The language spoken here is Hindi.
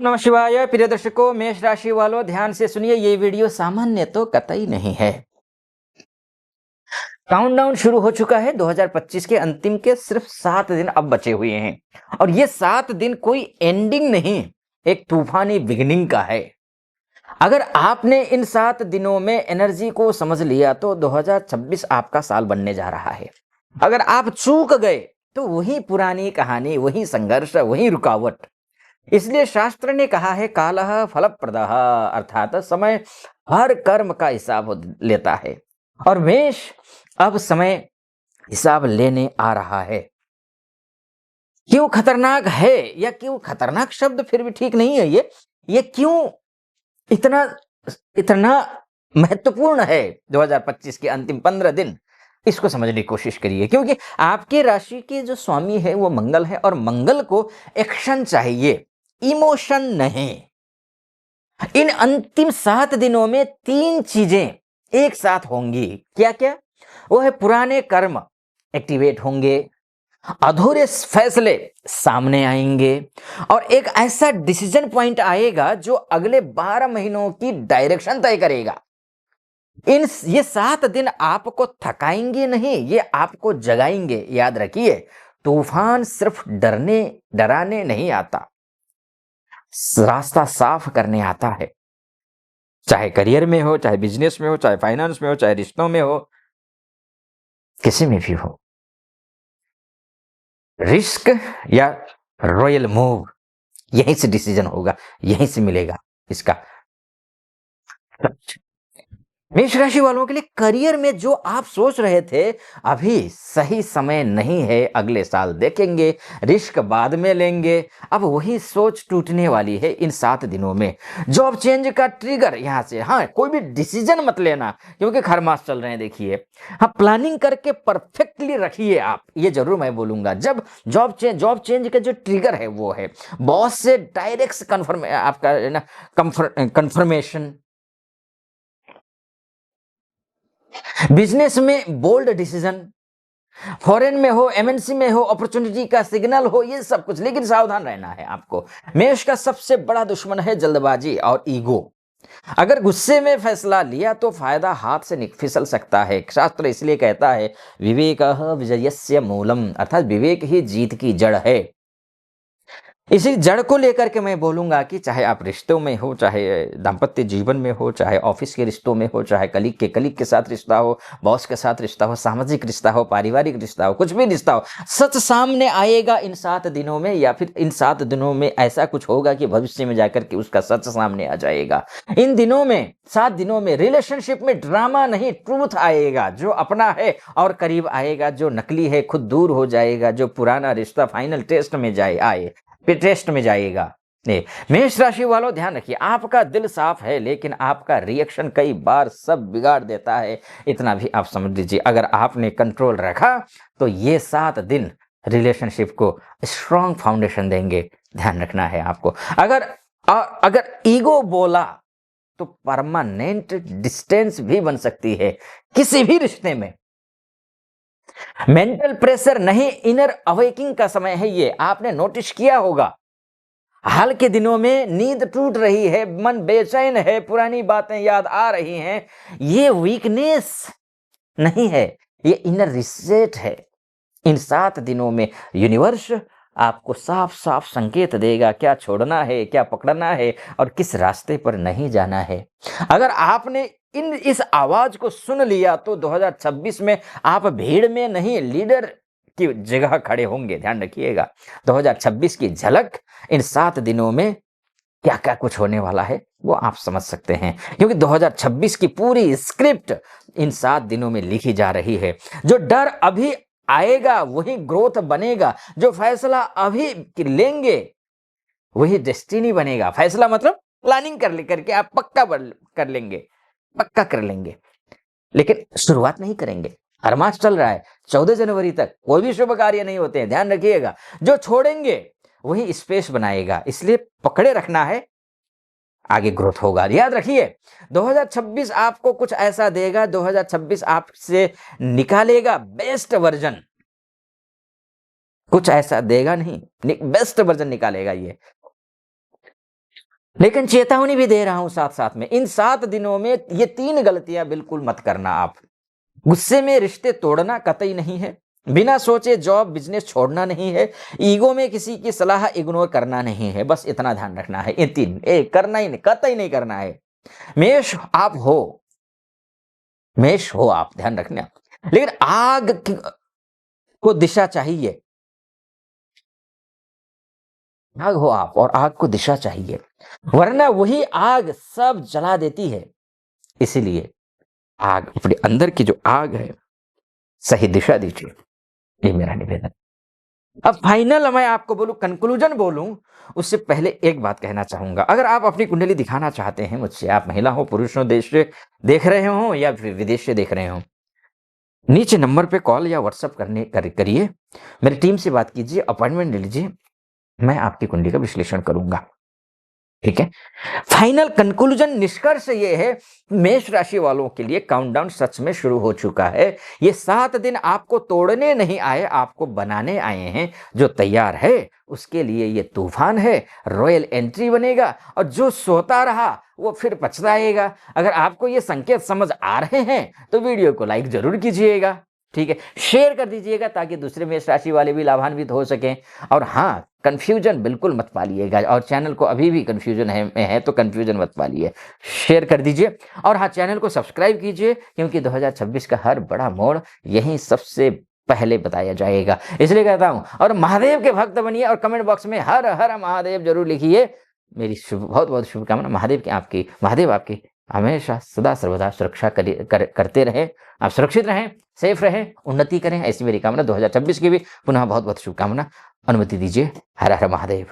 नमः शिवाय। प्रिय दर्शकों, मेष राशि वालों ध्यान से सुनिए। ये वीडियो सामान्य तो कतई नहीं है। काउंटडाउन शुरू हो चुका है 2025 के अंतिम के सिर्फ 7 दिन अब बचे हुए हैं और ये 7 दिन कोई एंडिंग नहीं, एक तूफानी बिगिनिंग का है। अगर आपने इन 7 दिनों में एनर्जी को समझ लिया तो 2026 आपका साल बनने जा रहा है। अगर आप चूक गए तो वही पुरानी कहानी, वही संघर्ष, वही रुकावट। इसलिए शास्त्र ने कहा है कालः फलप्रदः, अर्थात समय हर कर्म का हिसाब लेता है और मेष अब समय हिसाब लेने आ रहा है। क्यों खतरनाक है, या क्यों खतरनाक शब्द फिर भी ठीक नहीं है, ये क्यों इतना इतना महत्वपूर्ण है 2025 के अंतिम 15 दिन, इसको समझने की कोशिश करिए। क्योंकि आपकी राशि के जो स्वामी है वो मंगल है और मंगल को एक्शन चाहिए, इमोशन नहीं। इन अंतिम 7 दिनों में 3 चीजें एक साथ होंगी। क्या क्या? वो है पुराने कर्म एक्टिवेट होंगे, अधूरे फैसले सामने आएंगे और एक ऐसा डिसीजन पॉइंट आएगा जो अगले 12 महीनों की डायरेक्शन तय करेगा। ये 7 दिन आपको थकाएंगे नहीं, ये आपको जगाएंगे। याद रखिए, तूफान सिर्फ डराने नहीं आता, रास्ता साफ करने आता है। चाहे करियर में हो, चाहे बिजनेस में हो, चाहे फाइनेंस में हो, चाहे रिश्तों में हो, किसी में भी हो। रिस्क या रॉयल मूव, यहीं से डिसीजन होगा, यहीं से मिलेगा इसका। मेष राशि वालों के लिए करियर में जो आप सोच रहे थे अभी सही समय नहीं है, अगले साल देखेंगे, रिस्क बाद में लेंगे, अब वही सोच टूटने वाली है इन 7 दिनों में। जॉब चेंज का ट्रिगर यहां से, हाँ, कोई भी डिसीजन मत लेना क्योंकि खरमास चल रहे हैं। देखिए, हाँ, प्लानिंग करके परफेक्टली रखिए आप, ये जरूर मैं बोलूंगा। जब जॉब चेंज का जो ट्रिगर है वो है बॉस से डायरेक्ट कंफर्मेशन, बिजनेस में बोल्ड डिसीजन, फॉरेन में हो, एमएनसी में हो, अपॉर्चुनिटी का सिग्नल हो, ये सब कुछ। लेकिन सावधान रहना है आपको। मेष का सबसे बड़ा दुश्मन है जल्दबाजी और ईगो। अगर गुस्से में फैसला लिया तो फायदा हाथ से फिसल सकता है। शास्त्र इसलिए कहता है विवेकः विजयस्य मूलम, अर्थात विवेक ही जीत की जड़ है। इसी जड़ को लेकर के मैं बोलूंगा कि चाहे आप रिश्तों में हो, चाहे दाम्पत्य जीवन में हो, चाहे ऑफिस के रिश्तों में हो, चाहे कलीग के साथ रिश्ता हो, बॉस के साथ रिश्ता हो, सामाजिक रिश्ता हो, पारिवारिक रिश्ता हो, कुछ भी रिश्ता हो, सच सामने आएगा इन 7 दिनों में। या फिर इन 7 दिनों में ऐसा कुछ होगा कि भविष्य में जाकर के उसका सच सामने आ जाएगा। इन दिनों में, 7 दिनों में रिलेशनशिप में ड्रामा नहीं, ट्रूथ आएगा। जो अपना है और करीब आएगा, जो नकली है खुद दूर हो जाएगा, जो पुराना रिश्ता फाइनल टेस्ट में टेस्ट में जाएगा। मेष राशि वालों ध्यान रखिए, आपका दिल साफ है लेकिन आपका रिएक्शन कई बार सब बिगाड़ देता है, इतना भी आप समझ लीजिए। अगर आपने कंट्रोल रखा तो ये 7 दिन रिलेशनशिप को स्ट्रॉन्ग फाउंडेशन देंगे। ध्यान रखना है आपको। अगर ईगो बोला तो परमानेंट डिस्टेंस भी बन सकती है किसी भी रिश्ते में। मेंटल प्रेशर नहीं, इनर अवेकिंग का समय है ये। आपने नोटिस किया होगा, हाल के दिनों में नींद टूट रही है, मन बेचैन है, पुरानी बातें याद आ रही हैं। ये वीकनेस नहीं है, ये इनर रिसेट है। इन 7 दिनों में यूनिवर्स आपको साफ साफ संकेत देगा क्या छोड़ना है, क्या पकड़ना है और किस रास्ते पर नहीं जाना है। अगर आपने इस आवाज को सुन लिया तो 2026 में आप भीड़ में नहीं, लीडर की जगह खड़े होंगे। ध्यान रखिएगा, 2026 की झलक इन 7 दिनों में क्या क्या कुछ होने वाला है वो आप समझ सकते हैं। क्योंकि 2026 की पूरी स्क्रिप्ट इन 7 दिनों में लिखी जा रही है। जो डर अभी आएगा वही ग्रोथ बनेगा, जो फैसला अभी लेंगे वही डेस्टिनी बनेगा। फैसला मतलब प्लानिंग करके आप पक्का कर लेंगे, लेकिन शुरुआत नहीं करेंगे। हर मास चल रहा है, 14 जनवरी तक कोई भी शुभ कार्य नहीं होते हैं। ध्यान रखिएगा, जो छोड़ेंगे वही स्पेस बनाएगा, इसलिए पकड़े रखना है, आगे ग्रोथ होगा। याद रखिए, 2026 आपको कुछ ऐसा देगा, 2026 आपसे निकालेगा बेस्ट वर्जन, कुछ ऐसा देगा नहीं, बेस्ट वर्जन निकालेगा ये। लेकिन चेतावनी भी दे रहा हूं साथ साथ में, इन 7 दिनों में ये 3 गलतियां बिल्कुल मत करना आप। गुस्से में रिश्ते तोड़ना कतई नहीं है, बिना सोचे जॉब बिजनेस छोड़ना नहीं है, ईगो में किसी की सलाह इग्नोर करना नहीं है, बस इतना ध्यान रखना है। ये 3 करना ही नहीं, कतई नहीं करना है। मेष आप हो, मेष हो आप, ध्यान रखना। लेकिन को दिशा चाहिए, आग हो आप और आग को दिशा चाहिए, वरना वही आग सब जला देती है। इसीलिए आग, अपने अंदर की जो आग है, सही दिशा दीजिए, ये मेरा निवेदन। अब फाइनल मैं आपको बोलूं, कंक्लूजन बोलूं, उससे पहले एक बात कहना चाहूंगा। अगर आप अपनी कुंडली दिखाना चाहते हैं मुझसे, आप महिला हो, पुरुष हो, देश से देख रहे हो या फिर विदेश से देख रहे हो, नीचे नंबर पे कॉल या व्हाट्सएप करिए, मेरी टीम से बात कीजिए, अपॉइंटमेंट ले लीजिए, मैं आपकी कुंडली का विश्लेषण करूंगा। ठीक है। फाइनल कंक्लूजन, निष्कर्ष ये है, मेष राशि वालों के लिए काउंटडाउन सच में शुरू हो चुका है। ये 7 दिन आपको तोड़ने नहीं आए, आपको बनाने आए हैं। जो तैयार है उसके लिए ये तूफान है, रॉयल एंट्री बनेगा, और जो सोता रहा वो फिर पछताएगा। अगर आपको ये संकेत समझ आ रहे हैं तो वीडियो को लाइक जरूर कीजिएगा, ठीक है, शेयर कर दीजिएगा ताकि दूसरे मेष राशि वाले भी लाभान्वित हो सकें। और हाँ, कंफ्यूजन बिल्कुल मत पालिएगा, और चैनल को अभी भी कंफ्यूजन है तो कंफ्यूजन मत पालिए, शेयर कर दीजिए। और हाँ, चैनल को सब्सक्राइब कीजिए, क्योंकि 2026 का हर बड़ा मोड़ यहीं सबसे पहले बताया जाएगा, इसलिए कहता हूं। और महादेव के भक्त बनिए और कमेंट बॉक्स में हर हर महादेव जरूर लिखिए। मेरी बहुत बहुत शुभकामना। महादेव आपकी हमेशा सदा सर्वदा सुरक्षा करते रहे, आप सुरक्षित रहें, सेफ रहें, उन्नति करें, ऐसी मेरी कामना। 2026 की भी पुनः बहुत बहुत शुभकामना। अनुमति दीजिए। हर हर महादेव।